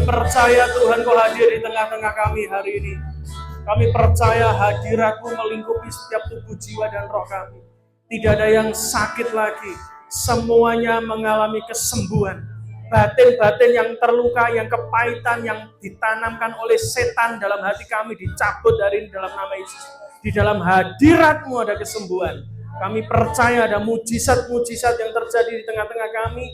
percaya Tuhan Kau hadir di tengah-tengah kami hari ini. Kami percaya hadirat-Mu melingkupi setiap tubuh, jiwa, dan roh kami. Tidak ada yang sakit lagi. Semuanya mengalami kesembuhan. Batin-batin yang terluka, yang kepahitan, yang ditanamkan oleh setan dalam hati kami dicabut dari ini dalam nama Yesus. Di dalam hadirat-Mu ada kesembuhan. Kami percaya ada mujizat-mujizat yang terjadi di tengah-tengah kami.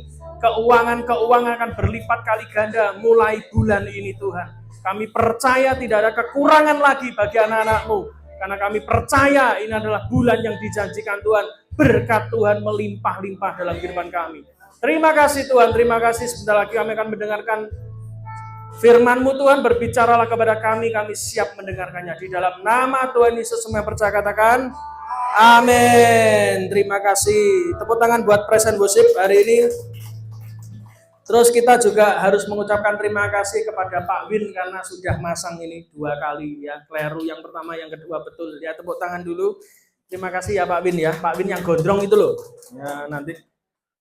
Keuangan akan berlipat kali ganda mulai bulan ini Tuhan. Kami percaya tidak ada kekurangan lagi bagi anak-anak-Mu. Karena kami percaya ini adalah bulan yang dijanjikan Tuhan. Berkat Tuhan melimpah-limpah dalam kehidupan kami. Terima kasih Tuhan, terima kasih. Sebentar lagi kami akan mendengarkan firman-Mu Tuhan. Berbicaralah kepada kami siap mendengarkannya. Di dalam nama Tuhan Yesus semua percaya katakan, amin. Terima kasih. Tepuk tangan buat present worship hari ini. Terus kita juga harus mengucapkan terima kasih kepada Pak Win karena sudah masang ini 2 kali ya. Kleru yang pertama, yang kedua betul. Ya, tepuk tangan dulu. Terima kasih ya Pak Win ya. Pak Win yang gondrong itu loh. Ya, nanti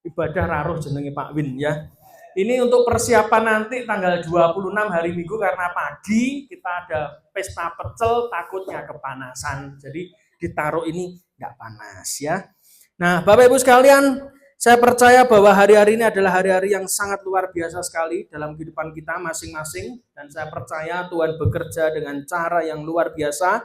ibadah raruh jenenge Pak Win ya. Ini untuk persiapan nanti tanggal 26 hari Minggu karena pagi kita ada pesta pecel, takutnya kepanasan. Jadi ditaruh ini enggak panas ya. Nah, Bapak Ibu sekalian, saya percaya bahwa hari-hari ini adalah hari-hari yang sangat luar biasa sekali dalam kehidupan kita masing-masing. Dan saya percaya Tuhan bekerja dengan cara yang luar biasa.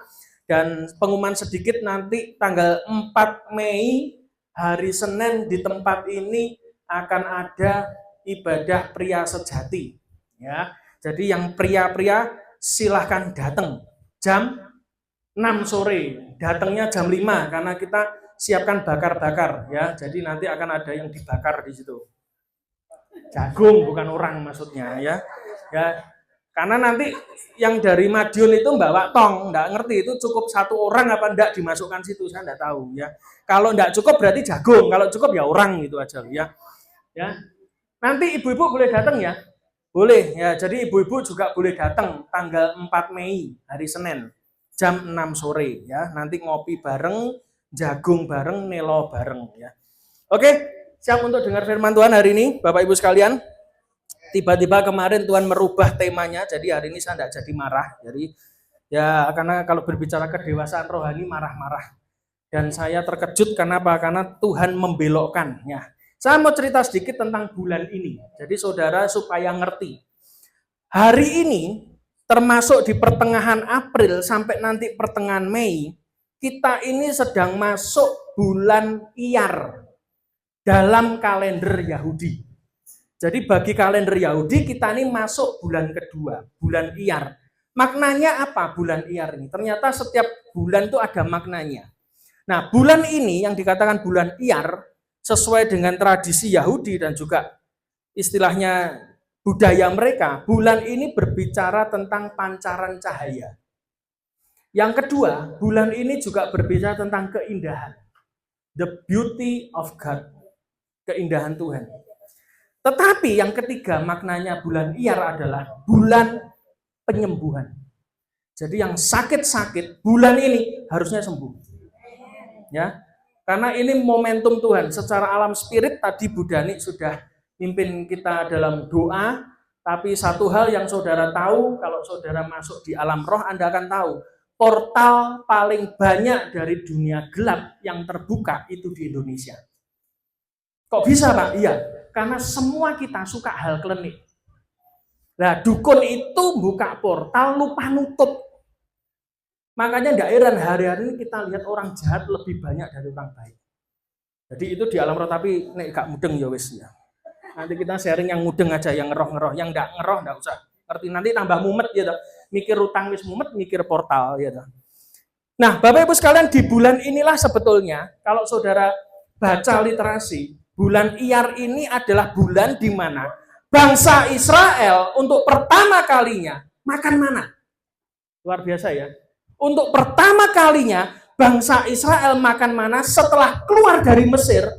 Dan pengumuman sedikit nanti tanggal 4 Mei, hari Senin di tempat ini akan ada ibadah pria sejati. Ya, jadi yang pria-pria silahkan datang jam 6 sore. Datangnya jam 5 karena kita siapkan bakar-bakar ya. Jadi nanti akan ada yang dibakar di situ. Jagung bukan orang maksudnya ya. Ya. Karena nanti yang dari Madiun itu bawa tong, enggak ngerti itu cukup 1 orang apa enggak dimasukkan situ, saya enggak tahu ya. Kalau enggak cukup berarti jagung, kalau cukup ya orang gitu aja ya. Ya. Nanti ibu-ibu boleh datang ya. Boleh ya. Jadi ibu-ibu juga boleh datang tanggal 4 Mei hari Senin jam 6 sore ya. Nanti ngopi bareng, jagung bareng, nelo bareng ya. Oke, siap untuk dengar firman Tuhan hari ini, Bapak Ibu sekalian. Tiba-tiba kemarin Tuhan merubah temanya, jadi hari ini saya tidak jadi marah. Jadi ya karena kalau berbicara kedewasaan rohani marah-marah. Dan saya terkejut kenapa? Karena Tuhan membelokkannya. Saya mau cerita sedikit tentang bulan ini. Jadi saudara supaya ngerti. Hari ini termasuk di pertengahan April sampai nanti pertengahan Mei, kita ini sedang masuk bulan Iyar dalam kalender Yahudi. Jadi bagi kalender Yahudi kita ini masuk bulan kedua, bulan Iyar. Maknanya apa bulan Iyar ini? Ternyata setiap bulan itu ada maknanya. Nah, bulan ini yang dikatakan bulan Iyar sesuai dengan tradisi Yahudi dan juga istilahnya budaya mereka, bulan ini berbicara tentang pancaran cahaya. Yang kedua, bulan ini juga berbicara tentang keindahan. The beauty of God. Keindahan Tuhan. Tetapi yang ketiga maknanya bulan Iyar adalah bulan penyembuhan. Jadi yang sakit-sakit bulan ini harusnya sembuh. Ya. Karena ini momentum Tuhan. Secara alam spirit tadi Bu Dani sudah pimpin kita dalam doa. Tapi satu hal yang saudara tahu, kalau saudara masuk di alam roh Anda akan tahu. Portal paling banyak dari dunia gelap yang terbuka itu di Indonesia. Kok bisa Pak? Iya, karena semua kita suka hal klinik. Nah, dukun itu buka portal lupa nutup. Makanya enggak heran hari-hari ini kita lihat orang jahat lebih banyak dari orang baik. Jadi itu di alam roh, tapi nek gak mudeng ya wis ya. Nanti kita sharing yang mudeng aja, yang ngeroh-ngeroh, yang enggak ngeroh enggak usah. Ngerti nanti tambah mumet ya. Mikir utang wis mumet, mikir portal ya. Nah, Bapak Ibu sekalian, di bulan inilah sebetulnya kalau saudara baca literasi, bulan Iyar ini adalah bulan di mana bangsa Israel untuk pertama kalinya makan mana. Luar biasa ya. Untuk pertama kalinya bangsa Israel makan mana setelah keluar dari Mesir.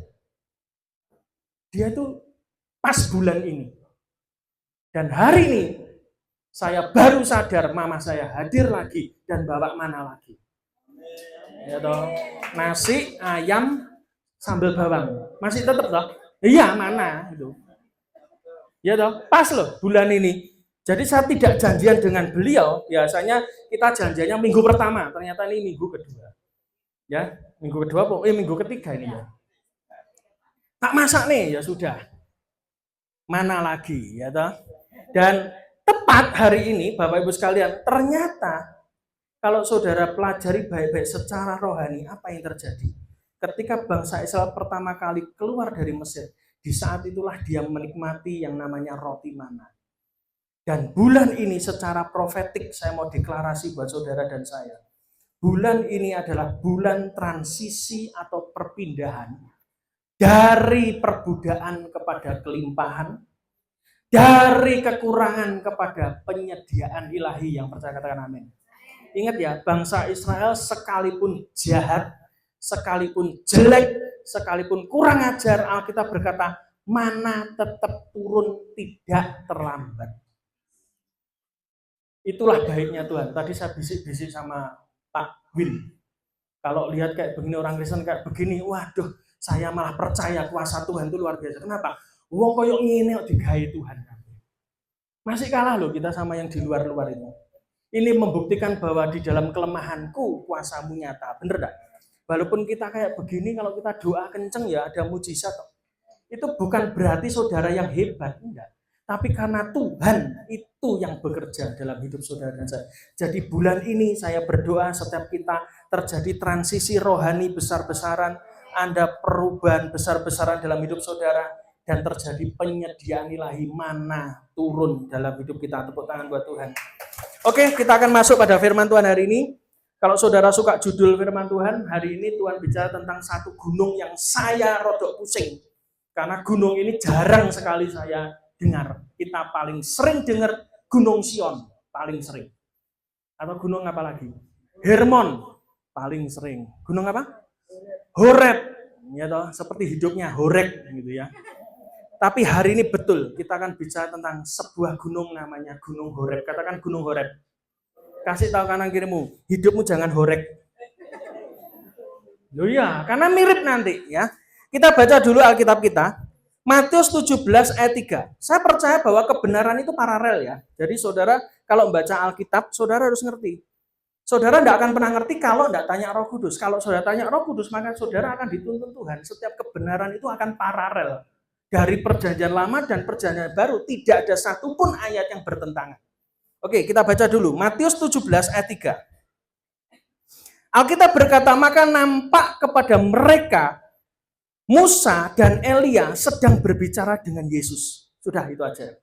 Dia itu pas bulan ini. Dan hari ini saya baru sadar mama saya hadir lagi dan bawa mana lagi. Ya toh, nasi, ayam, sambal bawang. Masih tetap toh? Iya, mana itu. Ya toh, pas loh bulan ini. Jadi saya tidak janjian dengan beliau, biasanya kita janjiannya minggu pertama, ternyata ini minggu kedua. Ya, minggu kedua, minggu ketiga ini ya. Tak masak nih, ya sudah. Mana lagi, ya toh? Dan tepat hari ini, Bapak Ibu sekalian, ternyata kalau saudara pelajari baik-baik secara rohani, apa yang terjadi? Ketika bangsa Israel pertama kali keluar dari Mesir, di saat itulah dia menikmati yang namanya roti mana. Dan bulan ini secara profetik, saya mau deklarasi buat saudara dan saya. Bulan ini adalah bulan transisi atau perpindahan dari perbudakan kepada kelimpahan, dari kekurangan kepada penyediaan ilahi. Yang percaya katakan amin. Ingat ya, bangsa Israel sekalipun jahat, sekalipun jelek, sekalipun kurang ajar, Alkitab berkata, mana tetap turun tidak terlambat. Itulah baiknya Tuhan. Tadi saya bisik-bisik sama Pak Win. Kalau lihat kayak begini, orang Kristen kayak begini, waduh, saya malah percaya kuasa Tuhan itu luar biasa. Kenapa? Wong koyok ngene kok digawe Tuhan. Masih kalah loh kita sama yang di luar-luar itu. Ini membuktikan bahwa di dalam kelemahanku kuasamu nyata. Bener gak? Walaupun kita kayak begini, kalau kita doa kenceng ya ada mujizat. Itu bukan berarti saudara yang hebat, enggak. Tapi karena Tuhan itu yang bekerja dalam hidup saudara dan saya. Jadi bulan ini saya berdoa setiap kita terjadi transisi rohani besar-besaran, ada perubahan besar-besaran dalam hidup saudara, dan terjadi penyediaan ilahi mana turun dalam hidup kita. Tepuk tangan buat Tuhan. Oke, kita akan masuk pada firman Tuhan hari ini. Kalau saudara suka judul firman Tuhan, hari ini Tuhan bicara tentang satu gunung yang saya rodok pusing. Karena gunung ini jarang sekali saya dengar. Kita paling sering dengar Gunung Sion, paling sering. Atau gunung apa lagi? Hermon, paling sering. Gunung apa? Horeb. Ya toh, seperti hidupnya Horeb gitu ya. Tapi hari ini betul, kita akan bicara tentang sebuah gunung namanya Gunung Horeb. Katakan Gunung Horeb. Kasih tahu kanan kirimu, hidupmu jangan horeg. Loh iya, karena mirip nanti ya. Kita baca dulu Alkitab kita. Matius 17 ayat 3. Saya percaya bahwa kebenaran itu paralel ya. Jadi saudara kalau membaca Alkitab, saudara harus ngerti. Saudara tidak akan pernah ngerti kalau tidak tanya Roh Kudus. Kalau saudara tanya Roh Kudus, maka saudara akan dituntun Tuhan. Setiap kebenaran itu akan paralel. Dari perjanjian lama dan perjanjian baru, tidak ada satupun ayat yang bertentangan. Oke, kita baca dulu. Matius 17 ayat 3. Alkitab berkata, maka nampak kepada mereka Musa dan Elia sedang berbicara dengan Yesus. Sudah itu aja.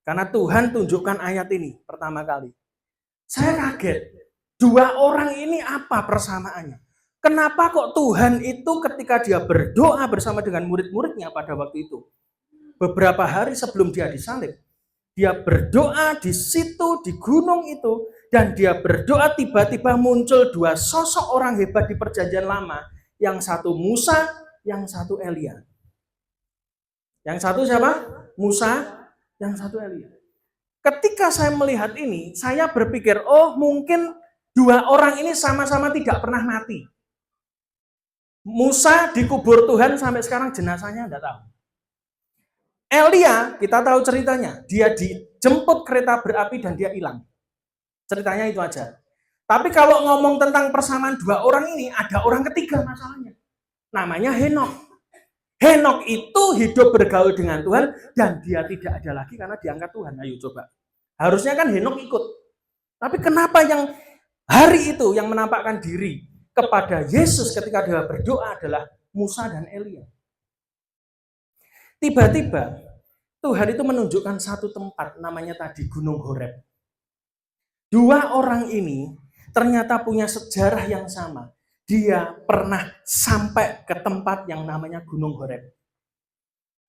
Karena Tuhan tunjukkan ayat ini pertama kali. Saya kaget. Dua orang ini apa persamaannya? Kenapa kok Tuhan itu ketika dia berdoa bersama dengan murid-muridnya pada waktu itu, beberapa hari sebelum dia disalib, dia berdoa di situ, di gunung itu, dan dia berdoa tiba-tiba muncul dua sosok orang hebat di perjanjian lama. Yang satu Musa, yang satu Elia. Yang satu siapa? Musa, yang satu Elia. Ketika saya melihat ini, saya berpikir, oh mungkin dua orang ini sama-sama tidak pernah mati. Musa dikubur Tuhan sampai sekarang jenazahnya tidak tahu. Elia, kita tahu ceritanya, dia dijemput kereta berapi dan dia hilang. Ceritanya itu aja. Tapi kalau ngomong tentang persamaan dua orang ini, ada orang ketiga masalahnya. Namanya Henokh. Henokh itu hidup bergaul dengan Tuhan dan dia tidak ada lagi karena diangkat Tuhan. Ayo coba. Harusnya kan Henokh ikut. Tapi kenapa yang hari itu yang menampakkan diri kepada Yesus ketika dia berdoa adalah Musa dan Elia. Tiba-tiba Tuhan itu menunjukkan satu tempat namanya tadi Gunung Horeb. Dua orang ini ternyata punya sejarah yang sama. Dia pernah sampai ke tempat yang namanya Gunung Horeb.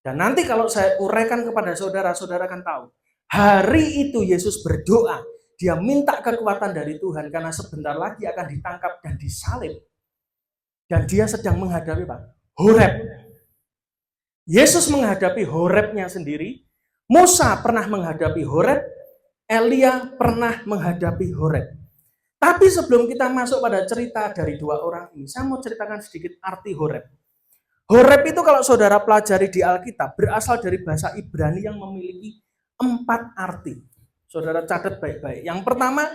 Dan nanti kalau saya uraikan kepada saudara, saudara akan tahu. Hari itu Yesus berdoa, dia minta kekuatan dari Tuhan karena sebentar lagi akan ditangkap dan disalib. Dan dia sedang menghadapi apa? Horeb. Yesus menghadapi Horebnya sendiri, Musa pernah menghadapi Horeb, Elia pernah menghadapi Horeb. Tapi sebelum kita masuk pada cerita dari dua orang ini, saya mau ceritakan sedikit arti Horeb. Horeb itu kalau saudara pelajari di Alkitab, berasal dari bahasa Ibrani yang memiliki 4 arti. Saudara catat baik-baik. Yang pertama,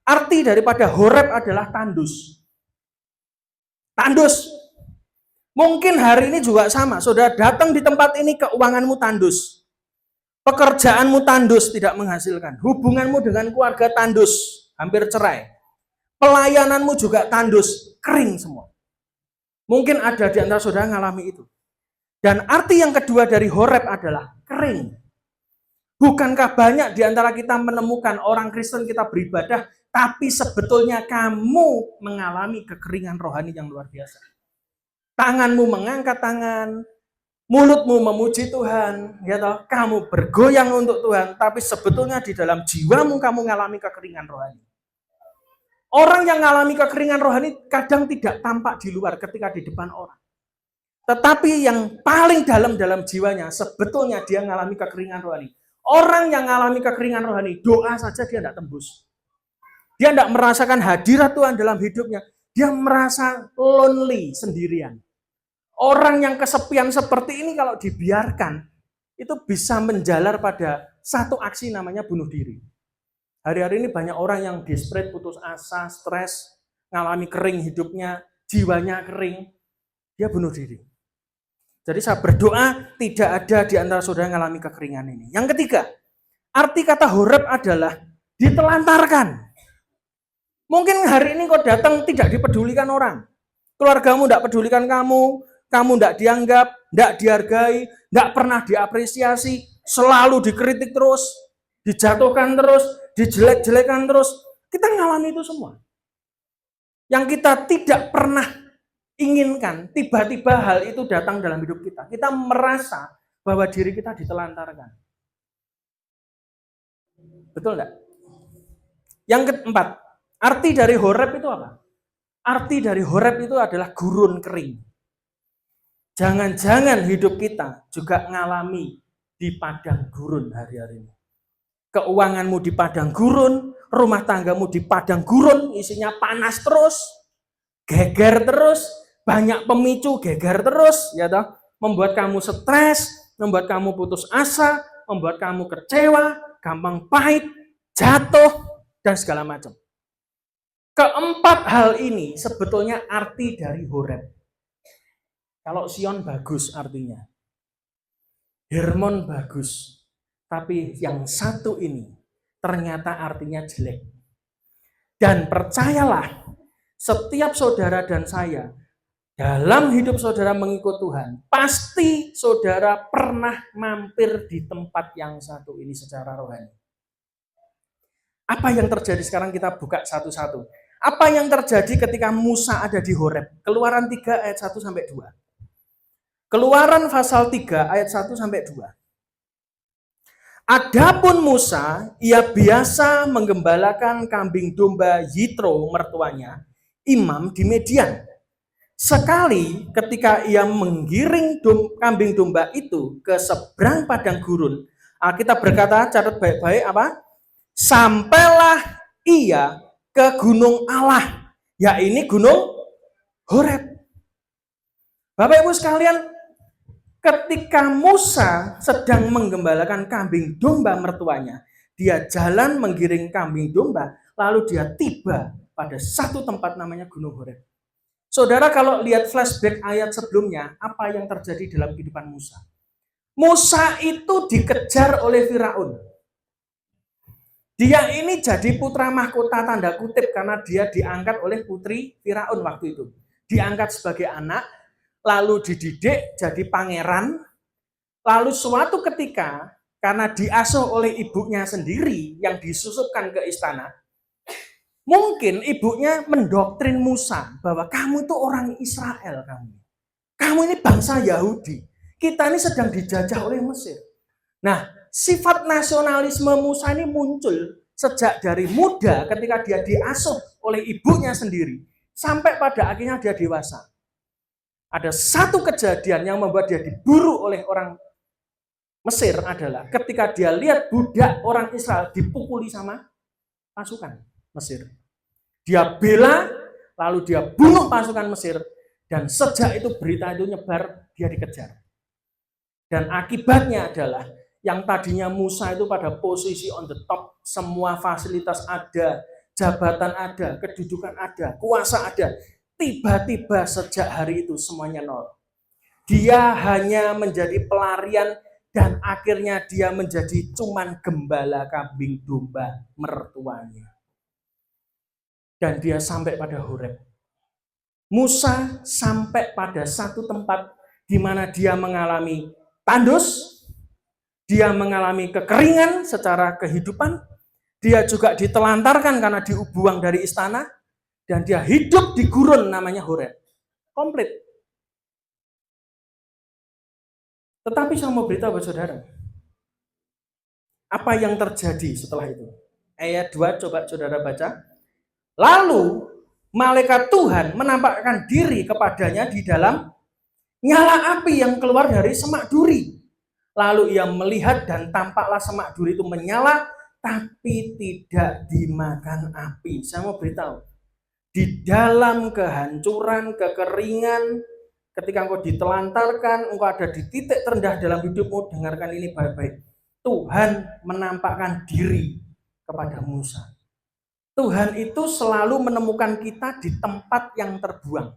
arti daripada Horeb adalah tandus. Tandus. Mungkin hari ini juga sama. Saudara datang di tempat ini, keuanganmu tandus. Pekerjaanmu tandus, tidak menghasilkan. Hubunganmu dengan keluarga tandus, hampir cerai. Pelayananmu juga tandus, kering semua. Mungkin ada di antara saudara ngalami itu. Dan arti yang kedua dari Horeb adalah kering. Bukankah banyak di antara kita menemukan orang Kristen kita beribadah, tapi sebetulnya kamu mengalami kekeringan rohani yang luar biasa. Tanganmu mengangkat tangan, mulutmu memuji Tuhan, ya toh, kamu bergoyang untuk Tuhan, tapi sebetulnya di dalam jiwamu kamu mengalami kekeringan rohani. Orang yang mengalami kekeringan rohani kadang tidak tampak di luar ketika di depan orang. Tetapi yang paling dalam jiwanya, sebetulnya dia mengalami kekeringan rohani. Orang yang mengalami kekeringan rohani, doa saja dia tidak tembus. Dia tidak merasakan hadirat Tuhan dalam hidupnya. Dia merasa lonely, sendirian. Orang yang kesepian seperti ini kalau dibiarkan, itu bisa menjalar pada satu aksi namanya bunuh diri. Hari-hari ini banyak orang yang desperate, putus asa, stres, mengalami kering hidupnya, jiwanya kering, dia bunuh diri. Jadi saya berdoa tidak ada di antara saudara yang mengalami kekeringan ini. Yang ketiga, arti kata Horeb adalah ditelantarkan. Mungkin hari ini kau datang tidak dipedulikan orang. Keluargamu tidak pedulikan kamu tidak dianggap, tidak dihargai, tidak pernah diapresiasi, selalu dikritik terus, dijatuhkan terus, dijelek-jelekan terus. Kita mengalami itu semua. Yang kita tidak pernah inginkan, tiba-tiba hal itu datang dalam hidup kita. Kita merasa bahwa diri kita ditelantarkan. Betul enggak? Yang keempat, arti dari Horeb itu apa? Arti dari Horeb itu adalah gurun kering. Jangan-jangan hidup kita juga ngalami di padang gurun hari-hari ini. Keuanganmu di padang gurun, rumah tanggamu di padang gurun, isinya panas terus, geger terus, banyak pemicu geger terus, ya toh, membuat kamu stres, membuat kamu putus asa, membuat kamu kecewa, gampang pahit, jatuh, dan segala macam. Keempat hal ini sebetulnya arti dari Horeb. Kalau Sion bagus artinya. Hermon bagus. Tapi yang satu ini ternyata artinya jelek. Dan percayalah, setiap saudara dan saya, dalam hidup saudara mengikut Tuhan, pasti saudara pernah mampir di tempat yang satu ini secara rohani. Apa yang terjadi sekarang kita buka satu-satu. Apa yang terjadi ketika Musa ada di Horeb? Keluaran 3 ayat 1-2. Keluaran pasal 3 ayat 1-2. Adapun Musa, ia biasa menggembalakan kambing domba Yitro mertuanya, imam di Median. Sekali ketika ia menggiring kambing domba itu ke seberang padang gurun, kita berkata, catat baik-baik apa? Sampailah ia ke gunung Allah, yaitu gunung Horeb. Bapak Ibu sekalian, ketika Musa sedang menggembalakan kambing domba mertuanya, dia jalan menggiring kambing domba, lalu dia tiba pada satu tempat namanya Gunung Horeb. Saudara kalau lihat flashback ayat sebelumnya, apa yang terjadi dalam kehidupan Musa? Musa itu dikejar oleh Firaun. Dia ini jadi putra mahkota tanda kutip karena dia diangkat oleh putri Firaun waktu itu. Diangkat sebagai anak, lalu dididik jadi pangeran, lalu suatu ketika karena diasuh oleh ibunya sendiri yang disusupkan ke istana, mungkin ibunya mendoktrin Musa bahwa kamu itu orang Israel, kamu ini bangsa Yahudi, kita ini sedang dijajah oleh Mesir. Nah, sifat nasionalisme Musa ini muncul sejak dari muda ketika dia diasuh oleh ibunya sendiri sampai pada akhirnya dia dewasa. Ada satu kejadian yang membuat dia diburu oleh orang Mesir adalah ketika dia lihat budak orang Israel dipukuli sama pasukan Mesir. Dia bela, lalu dia bunuh pasukan Mesir, dan sejak itu berita itu nyebar, dia dikejar. Dan akibatnya adalah Yang tadinya Musa itu pada posisi on the top, semua fasilitas ada, jabatan ada, kedudukan ada, kuasa ada. Tiba-tiba sejak hari itu semuanya nol. Dia hanya menjadi pelarian dan akhirnya dia menjadi cuman gembala kambing domba mertuanya. Dan dia sampai pada Horeb. Musa sampai pada satu tempat di mana dia mengalami tandus, dia mengalami kekeringan secara kehidupan, dia juga ditelantarkan karena dibuang dari istana, dan dia hidup di gurun namanya Horeb. Komplit. Tetapi saya mau beritahu buat saudara, apa yang terjadi setelah itu? Ayat 2 coba saudara baca. Lalu malaikat Tuhan menampakkan diri kepadanya di dalam nyala api yang keluar dari semak duri. Lalu ia melihat dan tampaklah semak duri itu menyala, tapi tidak dimakan api. Saya mau beritahu, di dalam kehancuran, kekeringan, ketika engkau ditelantarkan, engkau ada di titik terendah dalam hidupmu, dengarkan ini baik-baik. Tuhan menampakkan diri kepada Musa. Tuhan itu selalu menemukan kita di tempat yang terbuang.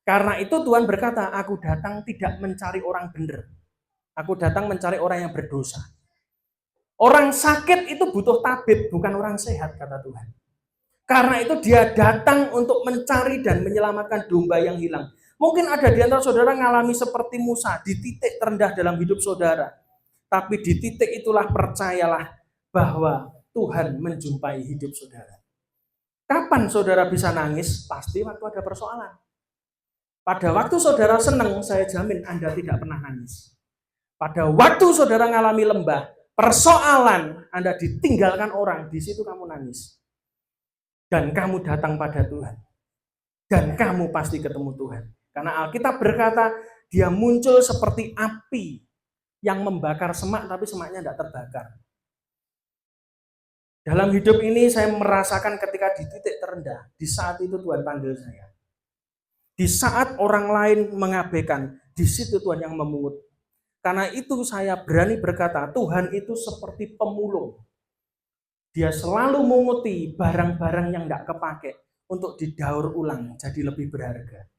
Karena itu Tuhan berkata, aku datang tidak mencari orang benar. Aku datang mencari orang yang berdosa. Orang sakit itu butuh tabib, bukan orang sehat, kata Tuhan. Karena itu dia datang untuk mencari dan menyelamatkan domba yang hilang. Mungkin ada di antara saudara mengalami seperti Musa, di titik terendah dalam hidup saudara. Tapi di titik itulah percayalah bahwa Tuhan menjumpai hidup saudara. Kapan saudara bisa nangis? Pasti waktu ada persoalan. Pada waktu saudara senang, saya jamin Anda tidak pernah nangis. Pada waktu saudara mengalami lembah, persoalan, Anda ditinggalkan orang, di situ kamu nangis. Dan kamu datang pada Tuhan. Dan kamu pasti ketemu Tuhan. Karena Alkitab berkata, dia muncul seperti api yang membakar semak, tapi semaknya tidak terbakar. Dalam hidup ini saya merasakan ketika di titik terendah, di saat itu Tuhan panggil saya. Di saat orang lain mengabaikan, di situ Tuhan yang memungut. Karena itu saya berani berkata, Tuhan itu seperti pemulung. Dia selalu menguti barang-barang yang tidak kepake untuk didaur ulang jadi lebih berharga.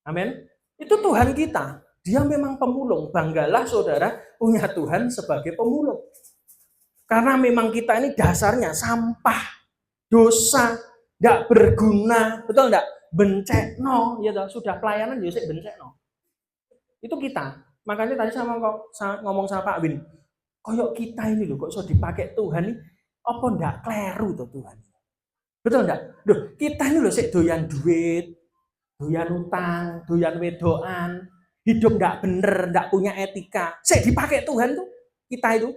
Amin. Itu Tuhan kita. Dia memang pemulung. Banggalah saudara punya Tuhan sebagai pemulung. Karena memang kita ini dasarnya sampah, dosa, tidak berguna, betul tidak? Bencekno, ya sudah pelayanan ya bencekno. Itu kita. Makanya tadi saya ngomong sama Pak Win, koyok kita ini loh, kok so dipakai Tuhan ini, apa ndak kleru tuh Tuhan? Betul ndak? Loh, kita ini loh sik doyan duit, doyan utang, doyan wedoan, hidup ndak bener, ndak punya etika. Sik dipakai Tuhan tuh kita itu.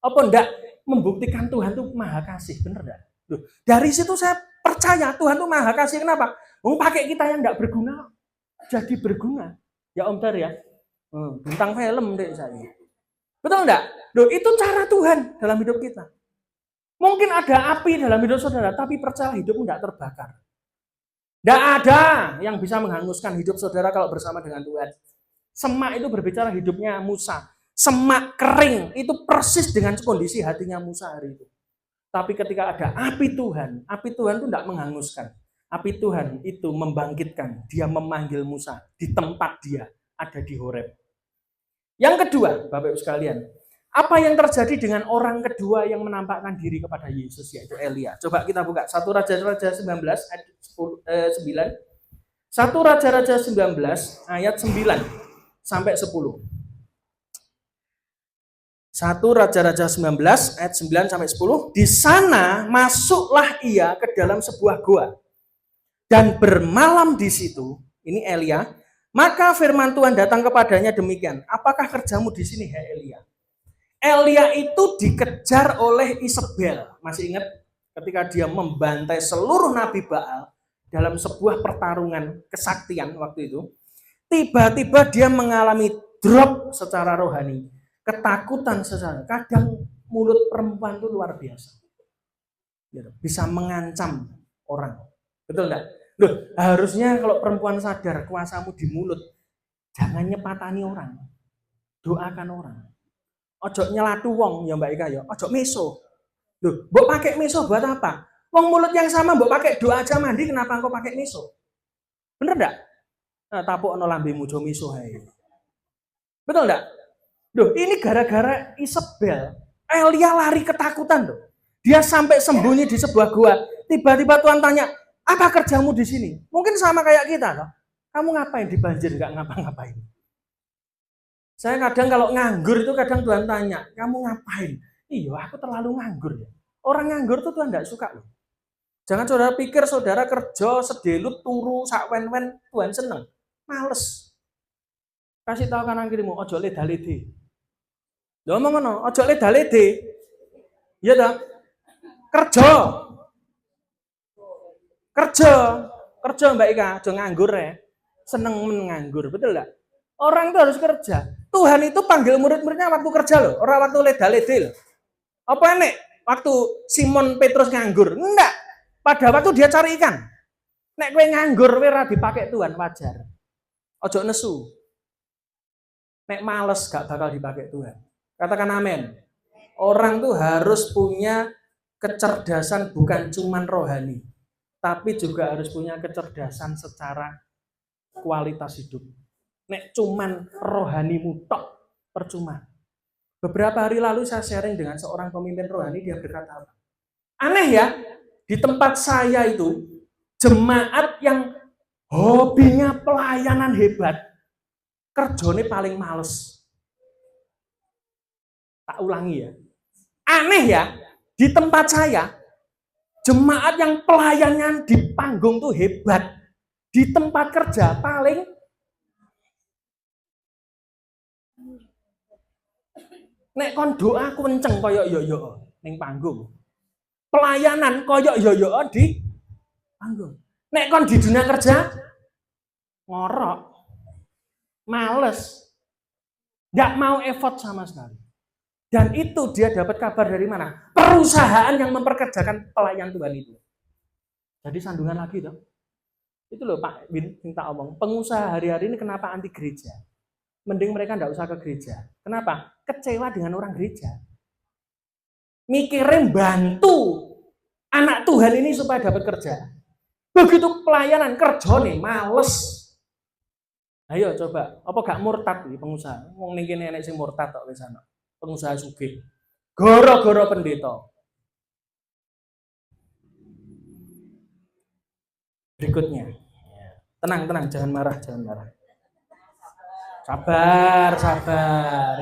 Apa ndak membuktikan Tuhan tuh maha kasih, bener ndak? Loh, dari situ saya percaya Tuhan tuh maha kasih. Kenapa? Pakai kita yang ndak berguna jadi berguna. Ya Om Ter ya. Bintang film deh saya. Betul enggak? Loh, itu cara Tuhan dalam hidup kita. Mungkin ada api dalam hidup saudara, tapi percaya hidupmu enggak terbakar. Enggak ada yang bisa menghanguskan hidup saudara kalau bersama dengan Tuhan. Semak itu berbicara hidupnya Musa. Semak kering itu persis dengan kondisi hatinya Musa hari itu. Tapi ketika ada api Tuhan itu enggak menghanguskan. Api Tuhan itu membangkitkan. Dia memanggil Musa di tempat dia ada di Horeb. Yang kedua, Bapak Ibu sekalian, apa yang terjadi dengan orang kedua yang menampakkan diri kepada Yesus, yaitu Elia? Coba kita buka 1 Raja-Raja 19 ayat 9. 1 Raja-Raja 19 ayat 9 sampai 10. 1 Raja-Raja 19 ayat 9 sampai 10. Di sana masuklah ia ke dalam sebuah goa dan bermalam di situ. Ini Elia. Maka firman Tuhan datang kepadanya demikian, apakah kerjamu di sini, hai Elia? Elia itu dikejar oleh Isabel. Masih ingat ketika dia membantai seluruh Nabi Baal dalam sebuah pertarungan kesaktian waktu itu. Tiba-tiba dia mengalami drop secara rohani. Ketakutan secara, kadang mulut perempuan itu luar biasa. Bisa mengancam orang. Betul enggak? Loh, harusnya kalau perempuan sadar kuasamu di mulut, jangan nyepatani orang. Doakan orang. Ojo nyelatu wong ya Mbak Ika ya. Ojo meso. Loh, mbok pakai meso buat apa? Wong mulut yang sama mbok pakai doa aja mandi, kenapa engkau pakai meso? Bener enggak? Nah, tapuk ono lambemu jo meso hae. Betul enggak? Loh, ini gara-gara Isabel, Elia lari ketakutan loh. Dia sampai sembunyi di sebuah gua. Tiba-tiba Tuhan tanya, apa kerjamu di sini? Mungkin sama kayak kita loh. Kamu ngapain di banjir enggak ngapa-ngapain? Saya kadang kalau nganggur itu kadang Tuhan tanya, kamu ngapain? Iya, aku terlalu nganggur ya. Orang nganggur tuh Tuhan enggak suka loh. Jangan saudara pikir saudara kerja sedelut turu sakwen-wen Tuhan seneng. Males. Kasih tahu kanan kirimu, ojo leda-lede. Lho omong ngono, ojo leda-lede. Iya dah. Kerja. Kerja. Kerja Mbak Ika, ojo nganggur ya. Seneng menganggur, betul enggak? Orang itu harus kerja. Tuhan itu panggil murid-muridnya waktu kerja loh, orang waktu leda-lede loh. Apa enek? Waktu Simon Petrus nganggur? Enggak. Pada waktu dia cari ikan. Nek kowe nganggur kowe ora dipakai Tuhan wajar. Ojo nesu. Nek males gak bakal dipakai Tuhan. Katakan amin. Orang tuh harus punya kecerdasan bukan cuman rohani, tapi juga harus punya kecerdasan secara kualitas hidup. Nek cuman rohani mutok percuma. Beberapa hari lalu saya sharing dengan seorang pemimpin rohani, dia berkata apa? Aneh ya, di tempat saya itu jemaat yang hobinya pelayanan hebat, kerjanya paling males. Tak ulangi ya. Aneh ya, di tempat saya jemaat yang pelayanan di panggung tuh hebat, di tempat kerja paling nek kon doa kenceng koyo yo ning panggung. Pelayanan koyo yo di panggung. Nek kon di dunia kerja ngorok. Males. Enggak mau effort sama sekali. Dan itu dia dapat kabar dari mana? Perusahaan yang memperkerjakan pelayan Tuhan itu. Jadi sandungan lagi toh. Itu loh Pak Bin minta omong. Pengusaha hari-hari ini kenapa anti gereja? Mending mereka enggak usah ke gereja. Kenapa? Kecewa dengan orang gereja. Mikirin bantu anak Tuhan ini supaya dapat kerja. Begitu pelayanan kerja nih, males. Ayo coba, apa gak murtad nih pengusaha? Wong ning kene enek sing murtad tok wis ana. Pengusaha sugih. Gara-gara pendeta. Berikutnya. Tenang, jangan marah. Sabar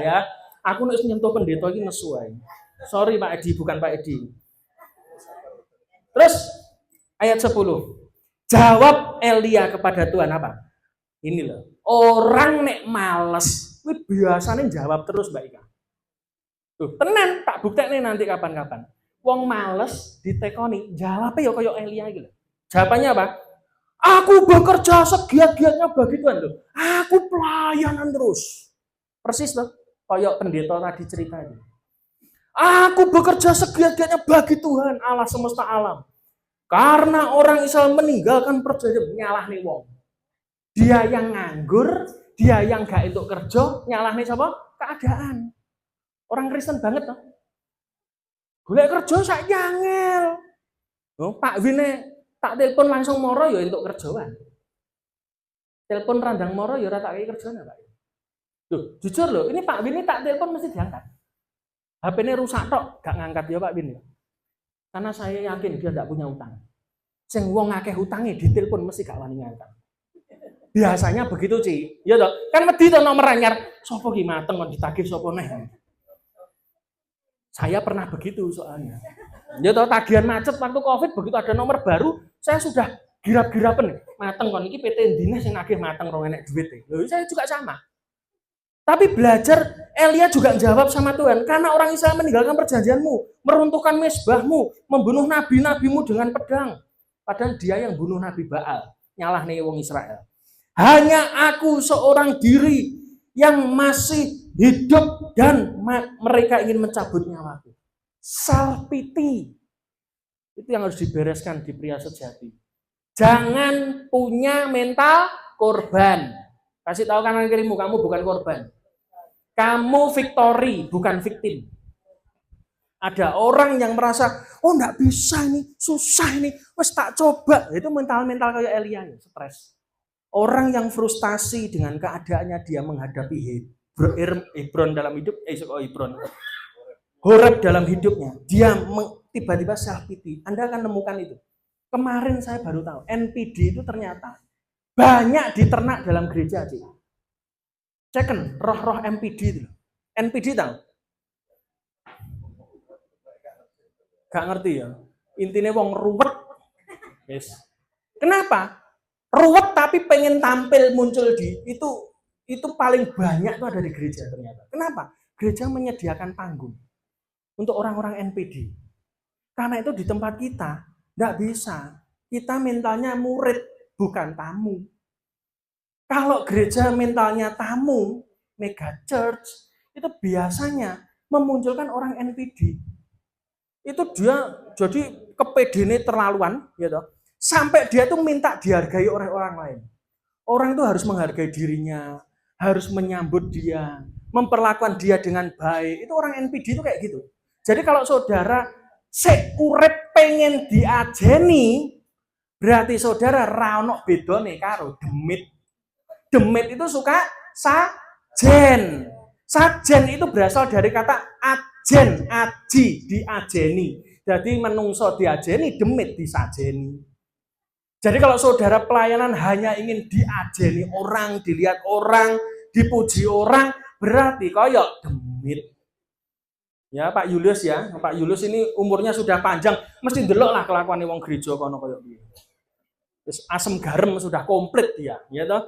ya. Aku nek nyentuh pendeta iki nesu ae. Sorry Pak Edi, bukan Pak Edi. Terus ayat 10. Jawab Elia kepada Tuhan apa? Ini loh. Orang nek males, kuwi biasane jawab terus Mbak Ika. Tuh, tenan tak buktekne nanti kapan-kapan. Wong males ditekoni, jawabnya ya kaya Elia iki lho. Jawabannya apa? Aku bekerja segiat-giatnya bagi Tuhan loh. Aku pelayanan terus. Persis loh, kayak pendeta tadi cerita itu. Aku bekerja segiat-giatnya bagi Tuhan Allah semesta alam. Karena orang Israel meninggalkan perjanjian, nyalahne wong. Dia yang nganggur, dia yang gak entuk kerja, nyalahne siapa? Keadaan. Orang Kristen banget loh. Golek kerja sak angel. Oh, Pak Wine tak telepon langsung moro ya untuk kerjaan. Telepon randang moro ya ora tak kei kerjaan Pak. Loh, jujur loh, ini Pak Win ini tak telepon mesti diangkat. HP-nya rusak tok, gak ngangkat ya Pak Win ya. Karena saya yakin dia enggak punya utang. Sing wong akeh utange ditelepon mesti gak wani ngangkat. Biasanya begitu, Ci. Ya toh, kan wedi to nomor anyar, sapa ki mateng kok ditagih sapa neh. Saya pernah begitu soalnya. Ya toh tagihan macet waktu Covid begitu ada nomor baru, saya sudah girap-girapen. Mateng kon iki PT Ndine sing nagih mateng rong enek duit. Loh, saya juga sama. Tapi belajar Elia juga jawab sama Tuhan, karena orang Israel meninggalkan perjanjianmu, meruntuhkan mesbahmu, membunuh nabi-nabimu dengan pedang. Padahal dia yang bunuh Nabi Baal, nyalahne wong Israel. Hanya aku seorang diri yang masih hidup dan mereka ingin mencabut nyawaku. Self pity. Itu yang harus dibereskan di pria sejati. Jangan punya mental korban. Kasih tahu kanan kirimu, kamu bukan korban. Kamu victory, bukan victim. Ada orang yang merasa, oh enggak bisa ini, susah ini, wes tak coba. Itu mental-mental kayak Elia, stres. Orang yang frustasi dengan keadaannya dia menghadapi Hebron dalam hidup, Horeb dalam hidupnya, dia tiba-tiba self pity. Anda akan nemukan itu. Kemarin saya baru tahu, NPD itu ternyata banyak diternak dalam gereja. Ceken, roh-roh NPD itu. NPD tahu? Gak ngerti ya. Intinya wong ruwet. Yes. Kenapa? Ruwet tapi pengen tampil muncul di itu paling banyak tuh ada di gereja ternyata. Kenapa? Gereja menyediakan panggung untuk orang-orang NPD. Karena itu di tempat kita nggak bisa. Kita mentalnya murid bukan tamu. Kalau gereja mentalnya tamu, mega church itu biasanya memunculkan orang NPD. Itu dia jadi kepedene terlaluan, gitu. Sampai dia tuh minta dihargai oleh orang lain. Orang itu harus menghargai dirinya, harus menyambut dia, memperlakukan dia dengan baik. Itu orang NPD itu kayak gitu. Jadi kalau saudara seurep pengen diajeni, berarti saudara ra ono bedone karo demit. Demit itu suka sajen. Sajen itu berasal dari kata ajen, aji, diajeni. Jadi menungso diajeni, demit disajeni. Jadi kalau saudara pelayanan hanya ingin diajeni orang, dilihat orang, dipuji orang, berarti koyok demit. Ya Pak Julius ya, Pak Julius ini umurnya sudah panjang, mesti delok lah kelakuan wong gereja kono koyok piye. Terus asam garam sudah komplit dia, ya toh.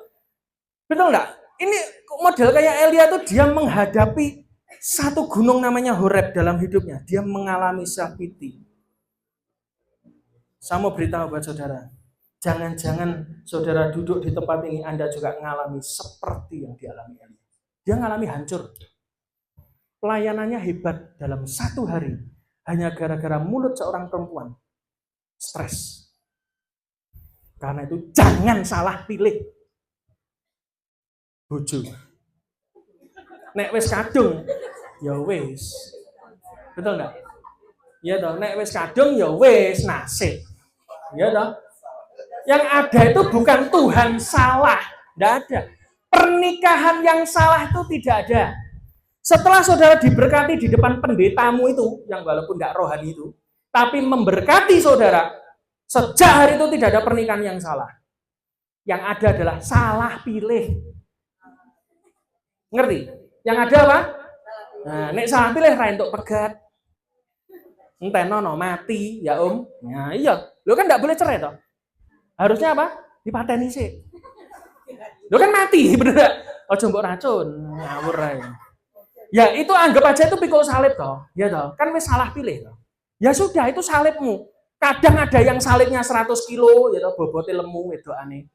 Betul enggak? Ini model kayak Elia tuh dia menghadapi satu gunung namanya Horeb dalam hidupnya. Dia mengalami self pity. Saya mau beritahu buat saudara, jangan-jangan saudara duduk di tempat ini Anda juga mengalami seperti yang dialami Elia. Dia mengalami hancur. Pelayanannya hebat dalam satu hari hanya gara-gara mulut seorang perempuan. Stres. Karena itu jangan salah pilih bojo. Nek wis kadung ya wis. Betul enggak? Ya toh, nek wis kadung ya wis nasib. Ya toh. Yang ada itu bukan Tuhan salah, enggak ada. Pernikahan yang salah itu tidak ada. Setelah saudara diberkati di depan pendetamu itu, yang walaupun enggak rohani itu, tapi memberkati saudara, sejak hari itu tidak ada pernikahan yang salah. Yang ada adalah salah pilih. Ngerti? Yang ada apa? Nah, nek salah pilih ra entuk pegat. Entenono mati, ya Om. Nah, iya. Lo kan enggak boleh cerai toh. Harusnya apa? Dipateni sih. Lo kan mati, bener. Ojo mbok racun, ngawur ae. Ya, itu anggap aja itu pikul salib toh. Ya toh. Kan wis salah pilih toh. Ya sudah, itu salibmu. Kadang ada yang salibnya 100 kilo, ya toh, bobote lemu wedokane.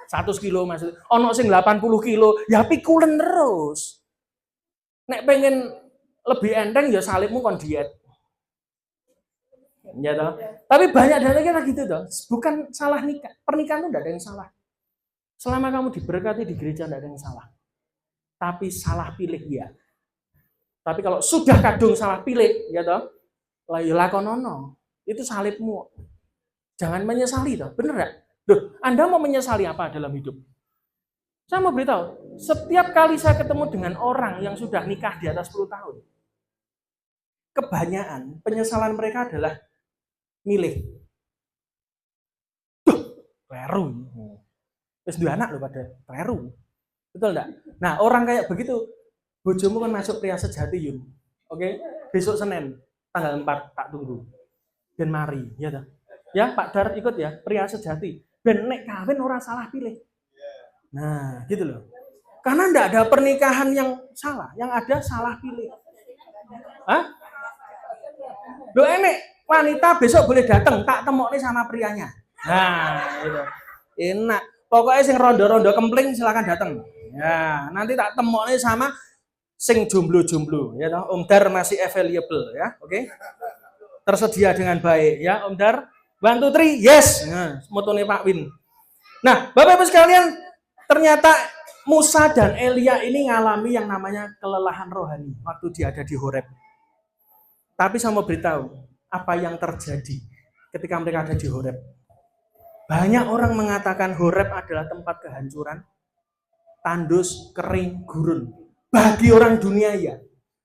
100 kilo maksud, ono sing 80 kilo, ya pikulen terus. Nek pengen lebih enteng ya salibmu kon diet. Ya toh. Tapi banyak dari kita gitu toh. Bukan salah nikah. Pernikahan itu enggak ada yang salah. Selama kamu diberkati di gereja enggak ada yang salah. Tapi salah pilih ya. Tapi kalau sudah kadung salah pilih, ya toh, lakonono. Itu salibmu. Jangan menyesali toh. Bener enggak? Loh, Anda mau menyesali apa dalam hidup? Saya mau beritahu, setiap kali saya ketemu dengan orang yang sudah nikah di atas 10 tahun, kebanyakan penyesalan mereka adalah milih. Duh, kleru. Terus dua anak loh pada kleru. Betul enggak? Nah, orang kayak begitu, bojomu kan masuk pria sejati Yun. Oke, besok Senin, tanggal 4, tak tunggu. Dan mari, ya toh. Ya, Pak Dar ikut ya, pria sejati. Ben nek kawin orang salah pilih. Nah, gitu loh. Karena enggak ada pernikahan yang salah, yang ada salah pilih. Hah? Loh enek wanita besok boleh datang, tak temokne sama prianya. Nah, gitu. Enak. Pokoknya sing rondo-rondo kempling silakan datang. Ya, nanti tak temokne sama sing jomblo-jomblo, ya toh. Om Dar masih available ya, oke? Tersedia dengan baik ya, Om Dar. 1, 2, 3, yes. Nah, motone Pak Win. Nah, Bapak Ibu sekalian, ternyata Musa dan Elia ini ngalami yang namanya kelelahan rohani waktu dia ada di Horeb. Tapi saya mau beritahu apa yang terjadi ketika mereka ada di Horeb. Banyak orang mengatakan Horeb adalah tempat kehancuran, tandus, kering, gurun. Bagi orang dunia ya,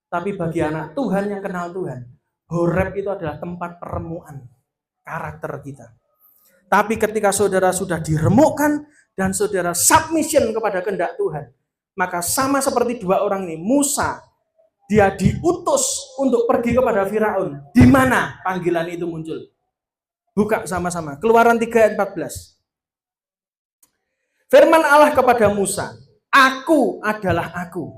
tapi bagi anak Tuhan yang kenal Tuhan, Horeb itu adalah tempat peremuan karakter kita. Tapi ketika saudara sudah diremukkan dan saudara submission kepada kehendak Tuhan, maka sama seperti dua orang ini, Musa, dia diutus untuk pergi kepada Firaun. Di mana panggilan itu muncul? Buka sama-sama. Keluaran 3 ayat 14. Firman Allah kepada Musa, Aku adalah aku.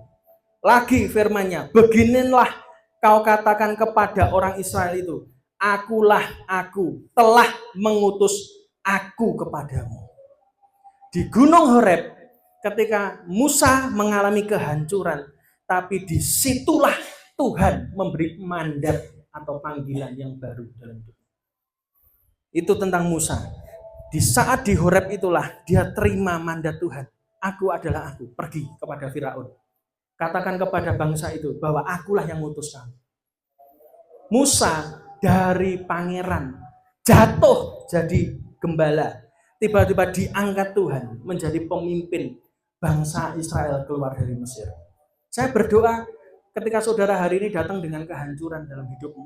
Lagi firmannya, beginilah kau katakan kepada orang Israel itu, Akulah aku, telah mengutus aku kepadamu. Di Gunung Horeb, ketika Musa mengalami kehancuran, tapi disitulah Tuhan memberi mandat atau panggilan yang baru dalam hidup. Itu tentang Musa. Di saat di Horeb itulah dia terima mandat Tuhan. Aku adalah aku, pergi kepada Firaun. Katakan kepada bangsa itu bahwa akulah yang mengutus kamu. Musa dari pangeran jatuh jadi gembala. Tiba-tiba diangkat Tuhan menjadi pemimpin bangsa Israel keluar dari Mesir. Saya berdoa ketika saudara hari ini datang dengan kehancuran dalam hidupmu.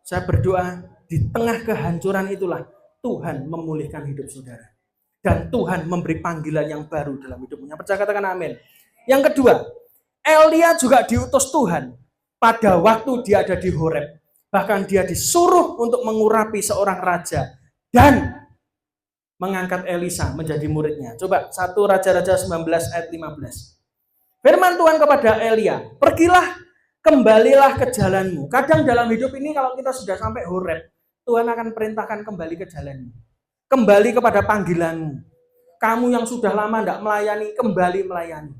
Saya berdoa di tengah kehancuran itulah Tuhan memulihkan hidup saudara. Dan Tuhan memberi panggilan yang baru dalam hidupmu. Yang percaya katakan amin. Yang kedua, Elia juga diutus Tuhan pada waktu dia ada di Horeb. Bahkan dia disuruh untuk mengurapi seorang raja dan mengangkat Elisa menjadi muridnya. Coba 1 Raja-Raja 19 ayat 15. Firman Tuhan kepada Elia, pergilah, kembalilah ke jalanmu. Kadang dalam hidup ini kalau kita sudah sampai Horeb, Tuhan akan perintahkan kembali ke jalanmu. Kembali kepada panggilanmu. Kamu yang sudah lama tidak melayani, kembali melayani.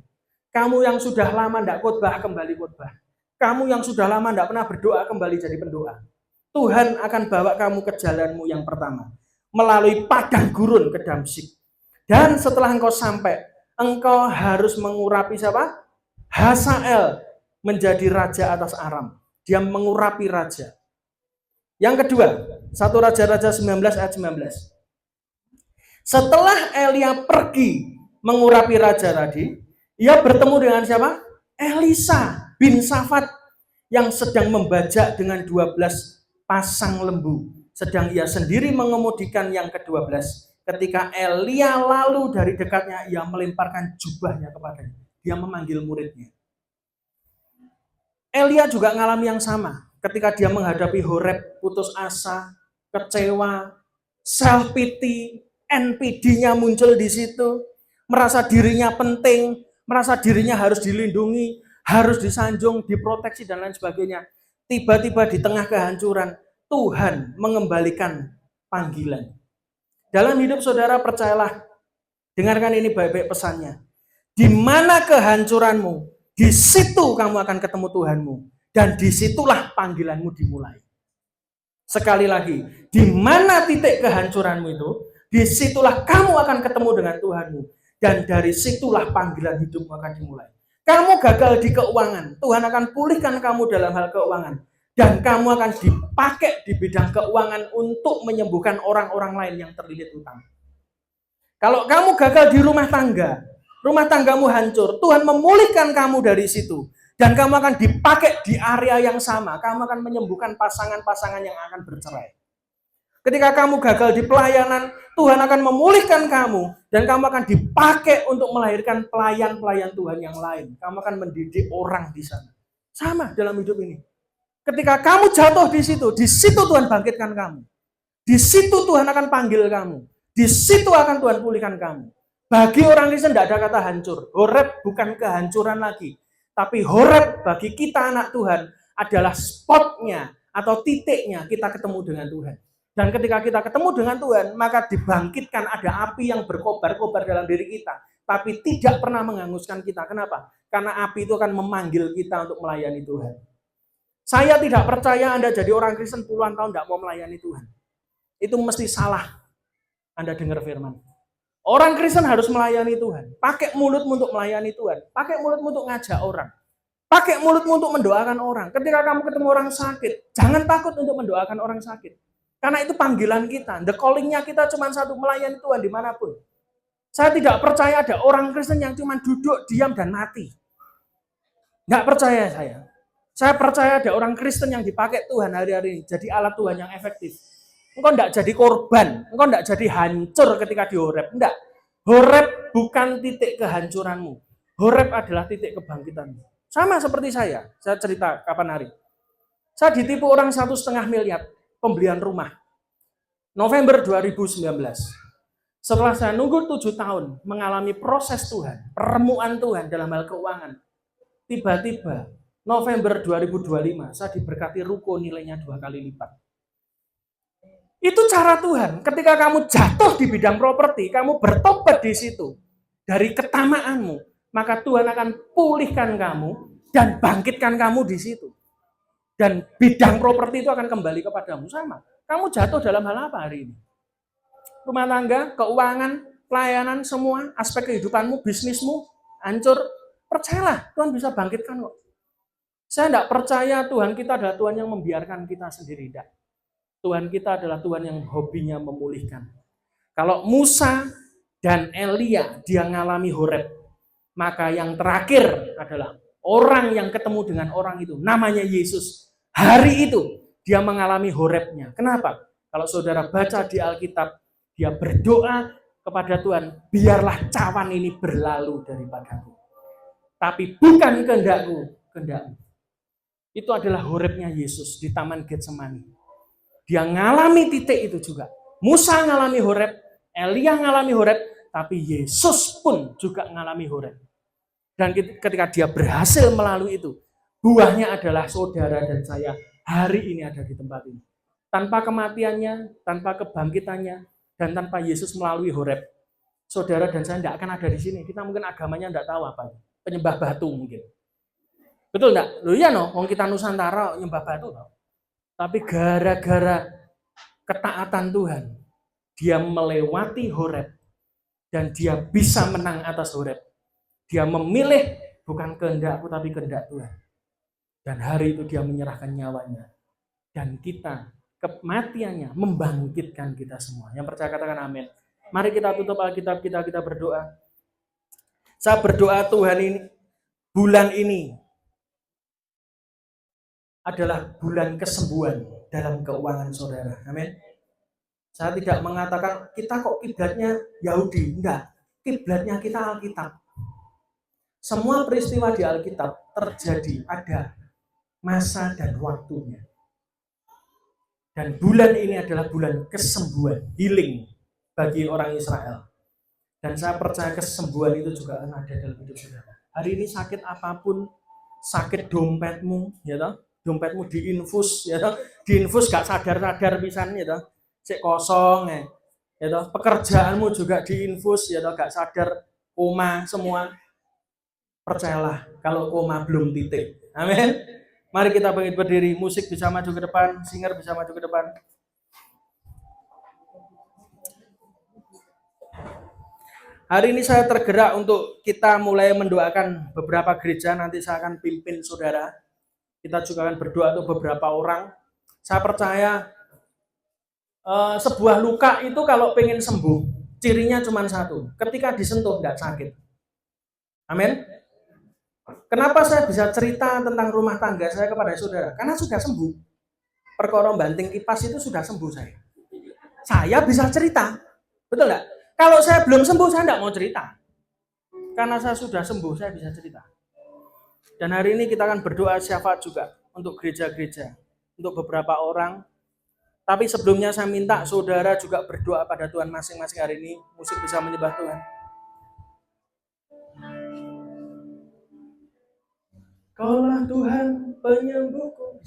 Kamu yang sudah lama tidak khotbah, kembali khotbah. Kamu yang sudah lama tidak pernah berdoa, kembali jadi pendoa. Tuhan akan bawa kamu ke jalanmu yang pertama. Melalui padang gurun ke Damsyik. Dan setelah engkau sampai, engkau harus mengurapi siapa? Hazael menjadi raja atas Aram. Dia mengurapi raja. Yang kedua, 1 Raja-Raja 19 ayat 19. Setelah Elia pergi mengurapi raja tadi, ia bertemu dengan siapa? Elisa bin Safat yang sedang membajak dengan 12 pasang lembu. Sedang ia sendiri mengemudikan yang ke-12. Ketika Elia lalu dari dekatnya, ia melemparkan jubahnya kepadanya. Dia memanggil muridnya. Elia juga mengalami yang sama. Ketika dia menghadapi Horeb, putus asa, kecewa, self pity, NPD-nya muncul di situ. Merasa dirinya penting, merasa dirinya harus dilindungi, harus disanjung, diproteksi, dan lain sebagainya. Tiba-tiba di tengah kehancuran, Tuhan mengembalikan panggilan. Dalam hidup saudara, percayalah, dengarkan ini baik-baik pesannya. Di mana kehancuranmu, di situ kamu akan ketemu Tuhanmu. Dan disitulah panggilanmu dimulai. Sekali lagi, di mana titik kehancuranmu itu, disitulah kamu akan ketemu dengan Tuhanmu. Dan dari situlah panggilan hidupmu akan dimulai. Kamu gagal di keuangan, Tuhan akan pulihkan kamu dalam hal keuangan. Dan kamu akan dipakai di bidang keuangan untuk menyembuhkan orang-orang lain yang terlilit utang. Kalau kamu gagal di rumah tanggamu hancur, Tuhan memulihkan kamu dari situ. Dan kamu akan dipakai di area yang sama. Kamu akan menyembuhkan pasangan-pasangan yang akan bercerai. Ketika kamu gagal di pelayanan, Tuhan akan memulihkan kamu. Dan kamu akan dipakai untuk melahirkan pelayan-pelayan Tuhan yang lain. Kamu akan mendidik orang di sana. Sama dalam hidup ini. Ketika kamu jatuh di situ Tuhan bangkitkan kamu. Di situ Tuhan akan panggil kamu. Di situ akan Tuhan pulihkan kamu. Bagi orang Kristen tidak ada kata hancur. Horeb bukan kehancuran lagi. Tapi Horeb bagi kita anak Tuhan adalah spotnya atau titiknya kita ketemu dengan Tuhan. Dan ketika kita ketemu dengan Tuhan, maka dibangkitkan ada api yang berkobar-kobar dalam diri kita. Tapi tidak pernah menghanguskan kita. Kenapa? Karena api itu akan memanggil kita untuk melayani Tuhan. Saya tidak percaya Anda jadi orang Kristen puluhan tahun tidak mau melayani Tuhan. Itu mesti salah. Anda dengar firman. Orang Kristen harus melayani Tuhan. Pakai mulutmu untuk melayani Tuhan. Pakai mulutmu untuk ngajak orang. Pakai mulutmu untuk mendoakan orang. Ketika kamu ketemu orang sakit, jangan takut untuk mendoakan orang sakit. Karena itu panggilan kita. The calling-nya kita cuma satu, melayani Tuhan dimanapun. Saya tidak percaya ada orang Kristen yang cuma duduk, diam, dan mati. Nggak percaya saya. Saya percaya ada orang Kristen yang dipakai Tuhan hari-hari ini. Jadi alat Tuhan yang efektif. Engkau enggak jadi korban. Engkau enggak jadi hancur ketika di Horeb. Enggak. Horeb bukan titik kehancuranmu. Horeb adalah titik kebangkitanmu. Sama seperti saya. Saya cerita kapan hari. Saya ditipu orang 1,5 miliar pembelian rumah. November 2019. Setelah saya nunggu 7 tahun mengalami proses Tuhan, peremuan Tuhan dalam hal keuangan. Tiba-tiba November 2025 saya diberkati ruko nilainya 2 kali lipat. Itu cara Tuhan. Ketika kamu jatuh di bidang properti, kamu bertobat di situ dari ketamaanmu, maka Tuhan akan pulihkan kamu dan bangkitkan kamu di situ. Dan bidang properti itu akan kembali kepadamu. Sama. Kamu jatuh dalam hal apa hari ini? Rumah tangga, keuangan, pelayanan, semua aspek kehidupanmu, bisnismu hancur. Percayalah, Tuhan bisa bangkitkan kok. Saya tidak percaya Tuhan kita adalah Tuhan yang membiarkan kita sendiri. Tidak. Tuhan kita adalah Tuhan yang hobinya memulihkan. Kalau Musa dan Elia dia ngalami Horeb, maka yang terakhir adalah orang yang ketemu dengan orang itu, namanya Yesus. Hari itu dia mengalami Horebnya. Kenapa? Kalau saudara baca di Alkitab, dia berdoa kepada Tuhan, biarlah cawan ini berlalu daripadaku. Tapi bukan kehendakku, kehendakmu. Itu adalah Horebnya Yesus di Taman Getsemani. Dia ngalami titik itu juga. Musa ngalami Horeb, Elia ngalami Horeb, tapi Yesus pun juga ngalami Horeb. Dan ketika dia berhasil melalui itu, buahnya adalah saudara dan saya hari ini ada di tempat ini. Tanpa kematiannya, tanpa kebangkitannya, dan tanpa Yesus melalui Horeb, saudara dan saya tidak akan ada di sini. Kita mungkin agamanya tidak tahu apa. Penyembah batu mungkin. Betul enggak? Loh iya no, wong kita Nusantara nyembah batu no. Tapi gara-gara ketaatan Tuhan, dia melewati Horeb dan dia bisa menang atas Horeb. Dia memilih bukan kehendakku tapi kehendak Tuhan. Dan hari itu dia menyerahkan nyawanya. Dan kita, kematiannya membangkitkan kita semua. Yang percaya katakan amin. Mari kita tutup Alkitab kita berdoa. Saya berdoa Tuhan ini, bulan ini adalah bulan kesembuhan dalam keuangan saudara. Amin. Saya tidak mengatakan kita kok kiblatnya Yahudi. Enggak. Kiblatnya kita Alkitab. Semua peristiwa di Alkitab terjadi ada masa dan waktunya. Dan bulan ini adalah bulan kesembuhan, healing bagi orang Israel. Dan saya percaya kesembuhan itu juga akan ada dalam hidup saudara. Hari ini sakit apapun, sakit dompetmu, ya toh, dompetmu diinfus, ya toh, diinfus gak sadar-sadar pisan, ya toh, cek kosong, ya toh, pekerjaanmu juga diinfus, ya toh, gak sadar, koma semua. Percayalah, kalau koma belum titik. Amin. Mari kita bangkit berdiri, musik bisa maju ke depan, singer bisa maju ke depan. Hari ini saya tergerak untuk kita mulai mendoakan beberapa gereja, nanti saya akan pimpin saudara. Kita juga akan berdoa untuk beberapa orang. Saya percaya sebuah luka itu kalau pengen sembuh, cirinya cuma satu, ketika disentuh nggak sakit. Amin. Kenapa saya bisa cerita tentang rumah tangga saya kepada saudara? Karena sudah sembuh. Perkara banting kipas itu sudah sembuh saya. Saya bisa cerita, betul nggak? Kalau saya belum sembuh, saya tidak mau cerita. Karena saya sudah sembuh, saya bisa cerita. Dan hari ini kita akan berdoa syafaat juga untuk gereja-gereja, untuk beberapa orang. Tapi sebelumnya saya minta saudara juga berdoa pada Tuhan masing-masing hari ini. Musik bisa menyembah Tuhan. Kaulah Tuhan penyembuhku.